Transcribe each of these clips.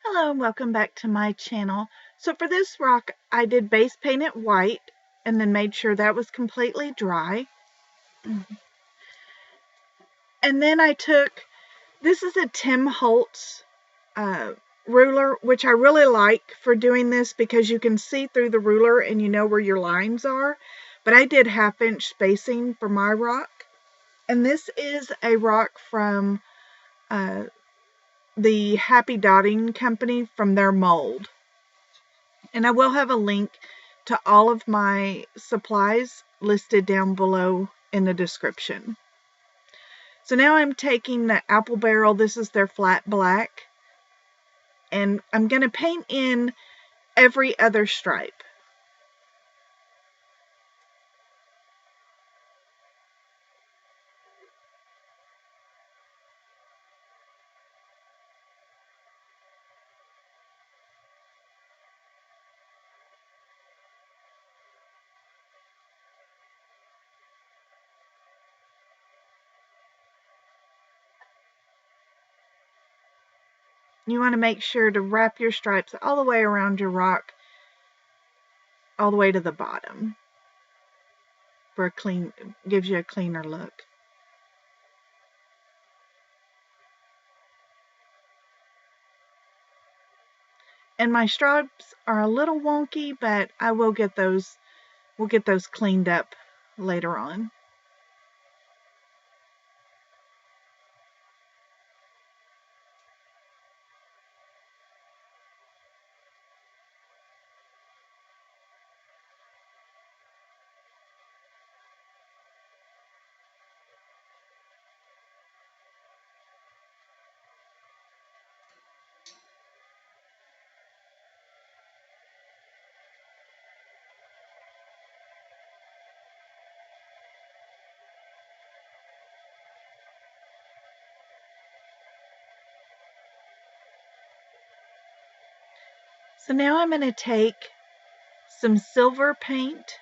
Hello and welcome back to my channel. So for this rock, I did base paint it white and then made sure that was completely dry. And then I took, this is a Tim Holtz ruler, which I really like for doing this because you can see through the ruler and you know where your lines are. But I did 1/2 inch spacing for my rock. And this is a rock from the Happy Dotting Company from their mold. And I will have a link to all of my supplies listed down below in the description. So now I'm taking the apple barrel, this is their flat black, and I'm going to paint in every other stripe. You want to make sure to wrap your stripes all the way around your rock, all the way to the bottom, for a clean, gives you a cleaner look. And my stripes are a little wonky, but I will get those, we'll get those cleaned up later on. So now I'm going to take some silver paint.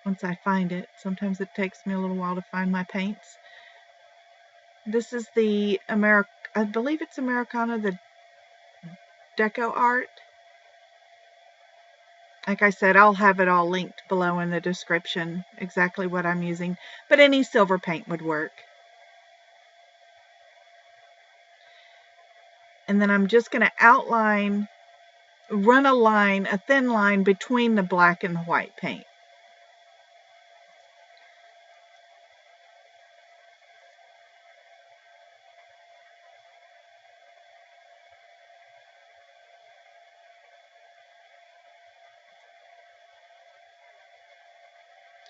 Once I find it. Sometimes it takes me a little while to find my paints. This is the I believe it's Americana, the Deco Art. Like I said, I'll have it all linked below in the description, exactly what I'm using. But any silver paint would work. And then I'm just going to outline, run a line, a thin line between the black and the white paint.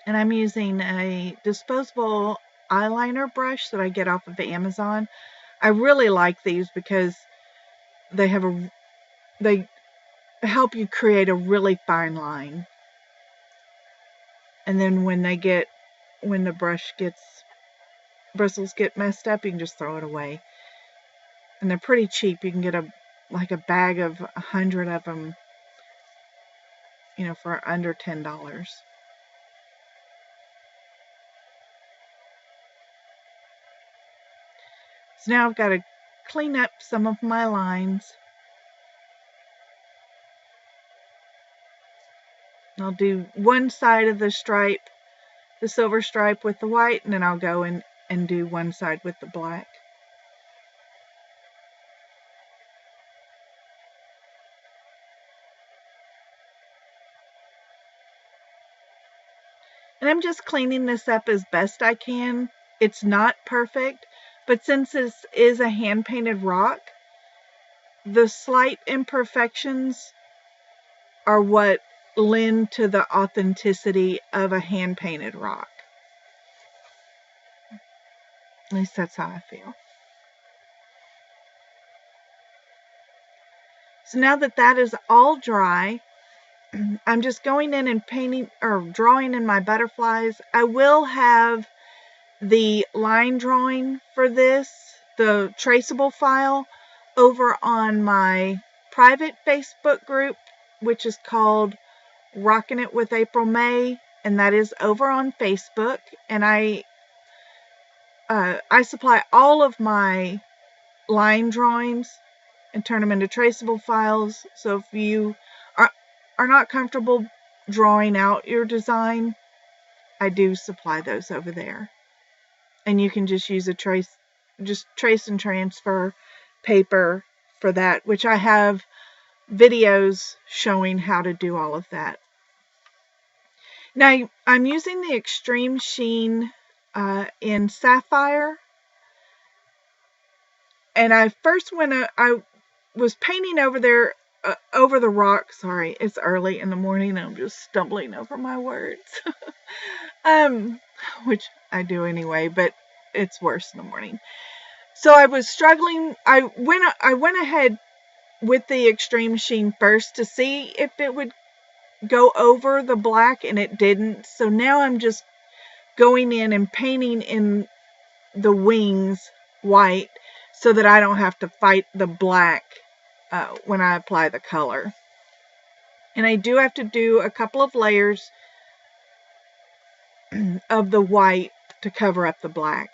And I'm using a disposable eyeliner brush that I get off of Amazon. I really like these because they help you create a really fine line. And then when the bristles get messed up, you can just throw it away. And they're pretty cheap. You can get like a bag of 100 of them, for under $10. So now I've got to clean up some of my lines. I'll do one side of the stripe, the silver stripe with the white, and then I'll go in and do one side with the black. And I'm just cleaning this up as best I can. It's not perfect, but since this is a hand-painted rock, the slight imperfections are what lend to the authenticity of a hand-painted rock. At least that's how I feel. So now that that is all dry, I'm just going in and painting or drawing in my butterflies. I will have the line drawing for this, the traceable file, over on my private Facebook group, which is called Rockin' It with April May, and that is over on Facebook. And I supply all of my line drawings and turn them into traceable files. So if you are not comfortable drawing out your design, I do supply those over there. And you can just use trace and transfer paper for that, which I have videos showing how to do all of that. Now, I'm using the Extreme Sheen in Sapphire. And I first I was painting over there, over the rock. Sorry, it's early in the morning and I'm just stumbling over my words. Which I do anyway, but it's worse in the morning. So I was struggling. I went ahead with the Extreme Sheen first to see if it would go over the black, and it didn't. So now I'm just going in and painting in the wings white so that I don't have to fight the black when I apply the color. And I do have to do a couple of layers of the white to cover up the black.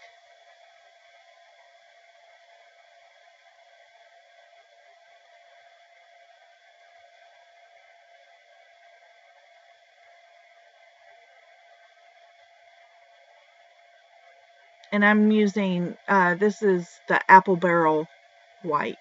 And I'm using, this is the Apple Barrel white.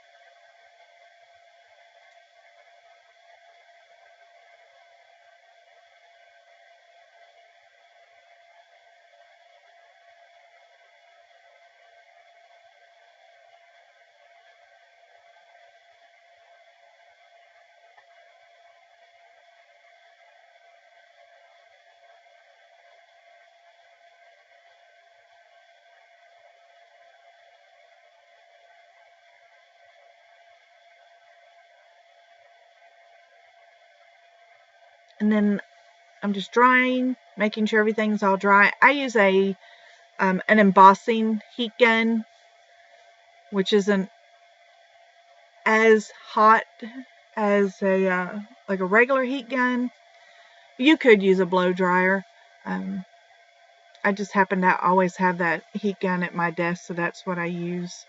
And then I'm just drying, making sure everything's all dry. I use an embossing heat gun, which isn't as hot as like a regular heat gun. You could use a blow dryer. I just happen to always have that heat gun at my desk, so that's what I use.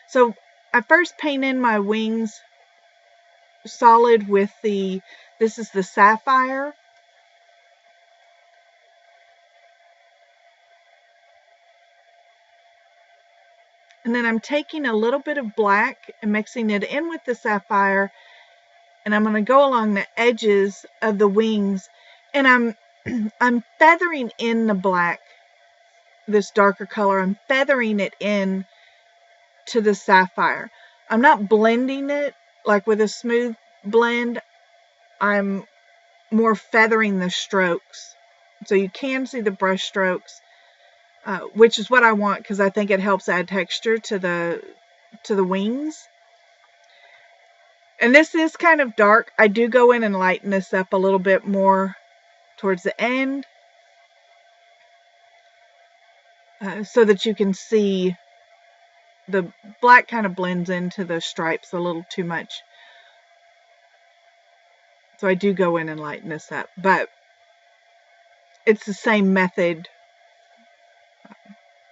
So I first paint in my wings solid with this is the Sapphire. And then I'm taking a little bit of black and mixing it in with the Sapphire, and I'm going to go along the edges of the wings, and I'm feathering in the black, this darker color. I'm feathering it in to the Sapphire. I'm not blending it like with a smooth blend. I'm more feathering the strokes, so you can see the brush strokes, which is what I want because I think it helps add texture to the wings. And this is kind of dark. I do go in and lighten this up a little bit more towards the end, so that you can see the black kind of blends into the stripes a little too much. So I do go in and lighten this up, but it's the same method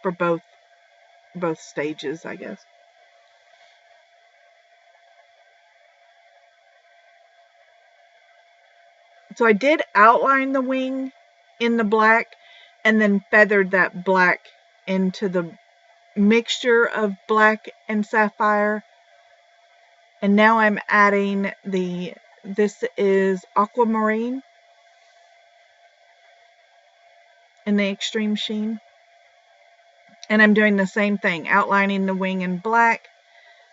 for both stages, I guess. So I did outline the wing in the black and then feathered that black into the mixture of black and sapphire. And now I'm adding this is aquamarine in the Extreme Sheen. And I'm doing the same thing, outlining the wing in black.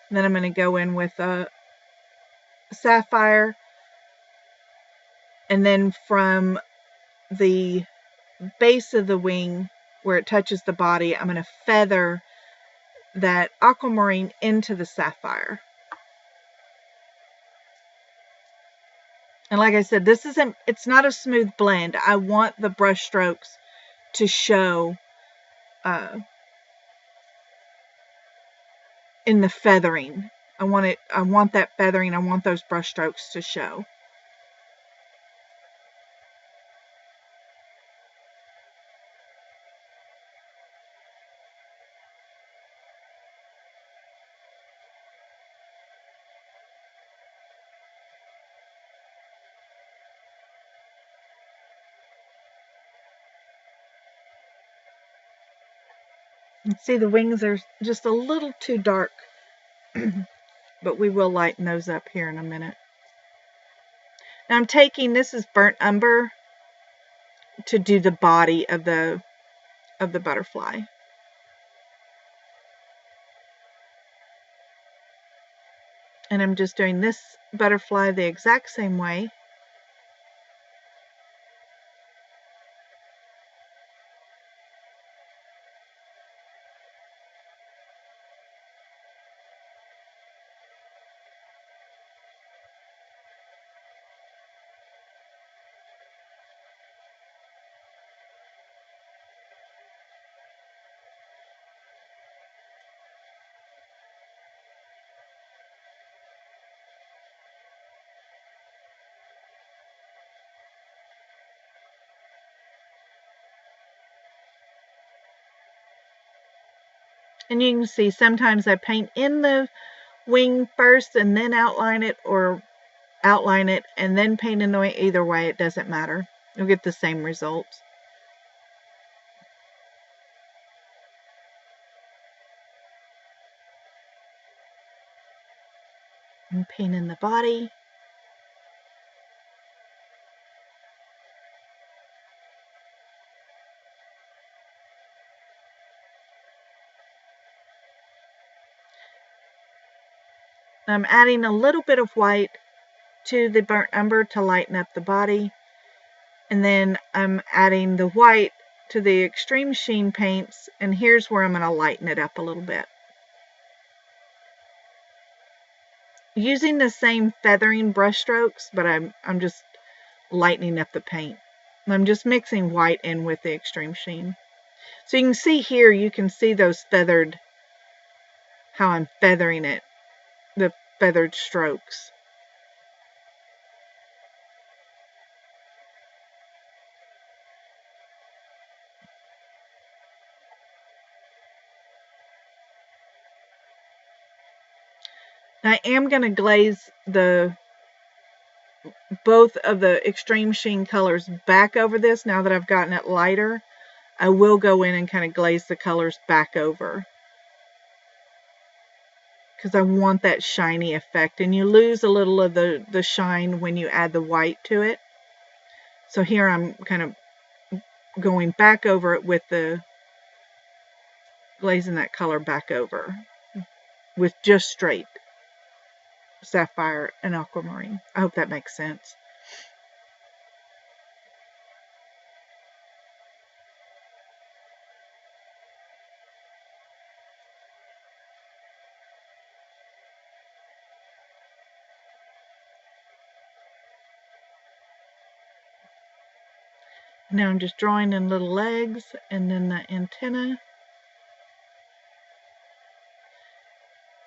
And then I'm going to go in with a sapphire. And then from the base of the wing where it touches the body, I'm going to feather that aquamarine into the sapphire. And like I said, it's not a smooth blend. I want the brush strokes to show in the feathering. I want that feathering. I want those brush strokes to show. See, the wings are just a little too dark, but we will lighten those up here in a minute. Now I'm taking, this is burnt umber, to do the body of the butterfly. And I'm just doing this butterfly the exact same way. And you can see sometimes I paint in the wing first and then outline it, or outline it and then paint in the wing. Either way, it doesn't matter. You'll get the same results. And paint in the body. I'm adding a little bit of white to the burnt umber to lighten up the body. And then I'm adding the white to the extreme sheen paints, and here's where I'm going to lighten it up a little bit. Using the same feathering brush strokes, but I'm just lightening up the paint. I'm just mixing white in with the extreme sheen. So you can see here, you can see those feathered, how I'm feathering it, the feathered strokes. I am going to glaze both of the extreme sheen colors back over this. Now that I've gotten it lighter, I will go in and kind of glaze the colors back over, because I want that shiny effect, and you lose a little of the shine when you add the white to it. So here I'm kind of going back over it with the glazing that color back over with just straight sapphire and aquamarine. I hope that makes sense. Now I'm just drawing in little legs and then the antenna.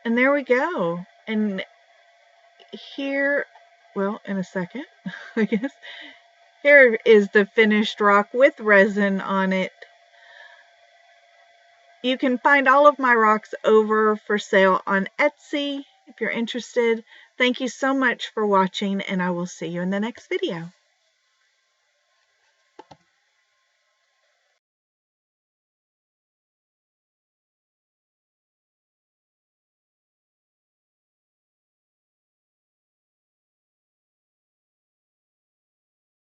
And there we go. And here, well, in a second, I guess, here is the finished rock with resin on it. You can find all of my rocks over for sale on Etsy if you're interested. Thank you so much for watching, and I will see you in the next video.